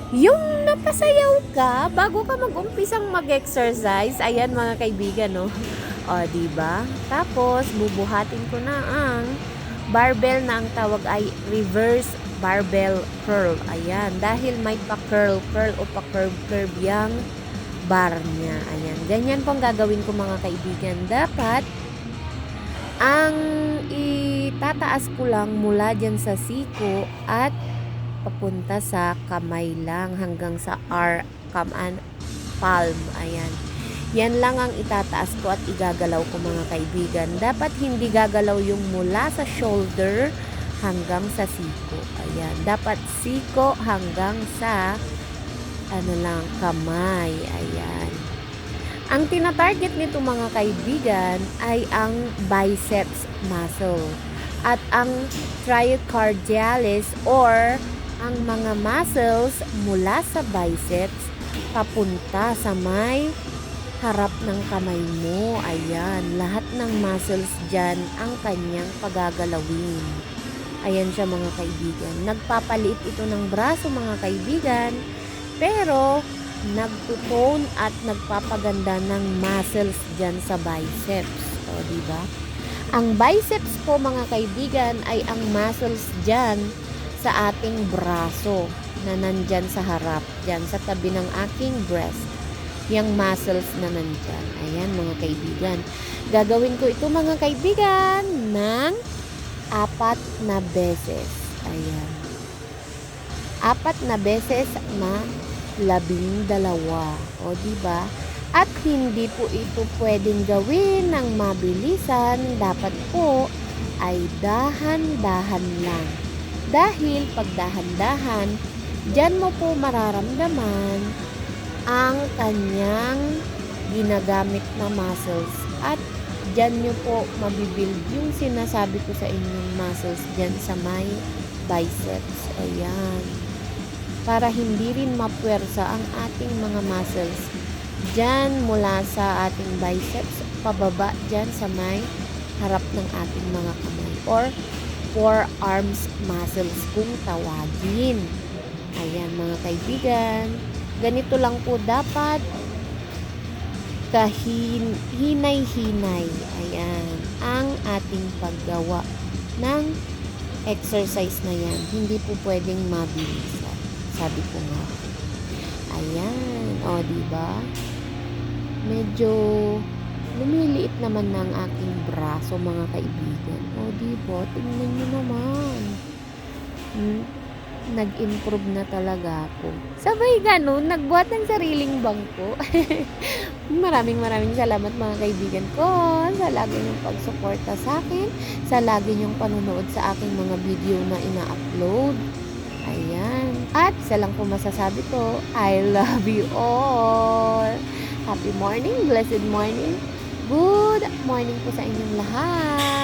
Yung napasayaw ka bago ka mag-umpisang mag-exercise. Ayan mga kaibigan, no? O, diba? Tapos, bubuhatin ko na ang barbell na ang tawag ay reverse barbell curl. Ayan. Dahil may pa-curl-curl o pa-curve-curve yung bar niya. Ayan. Ganyan po ang gagawin ko mga kaibigan. Dapat, ang itataas ko lang mula dyan sa siko at papunta sa kamay lang hanggang sa palm. Ayan. Yan lang ang itataas ko at igagalaw ko mga kaibigan. Dapat hindi gagalaw yung mula sa shoulder hanggang sa siko. Ayan. Dapat siko hanggang sa kamay. Ayan. Ang tinatarget nito mga kaibigan ay ang biceps muscle at ang triocardialis or ang mga muscles mula sa biceps papunta sa may harap ng kamay mo. Ayan, lahat ng muscles dyan ang kanyang pagagalawin. Ayan siya mga kaibigan. Nagpapaliit ito ng braso mga kaibigan, pero nagtutone at nagpapaganda ng muscles dyan sa biceps. O, diba? Ang biceps po mga kaibigan ay ang muscles dyan sa ating braso na nandyan sa harap, dyan sa tabi ng aking breast. Yung muscles na nandyan. Ayan mga kaibigan. Gagawin ko ito mga kaibigan ng 4 na beses. Ayan. 4 na beses na 12. O diba? At hindi po ito pwedeng gawin ng mabilisan. Dapat po ay dahan-dahan lang. Dahil pag dahan-dahan, dyan mo po mararamdaman ang kanyang ginagamit na muscles. At dyan nyo po mabibuild yung sinasabi ko sa inyong muscles dyan sa may biceps. Ayan. Para hindi rin mapuwersa ang ating mga muscles dyan mula sa ating biceps pababa dyan sa may harap ng ating mga kamay or forearms muscles kung tawagin. Ayan mga kaibigan, ganito lang po dapat hinay-hinay. Ayan ang ating paggawa ng exercise na yan. Hindi po pwedeng mabilisan. Sabi ko nga. Ayan. O, diba? Medyo lumiliit naman ng aking braso, mga kaibigan. O, diba? Tingnan nyo naman. Nag-improve na talaga ako. Sabay ganun, nagbuhat ng sariling bangko. Maraming salamat mga kaibigan ko sa lagi niyong pagsuporta sa akin, sa lagi niyong panonood sa aking mga video na ina-upload. Ayan. At isa lang po masasabi ko, I love you all. Happy morning, blessed morning, good morning po sa inyong lahat.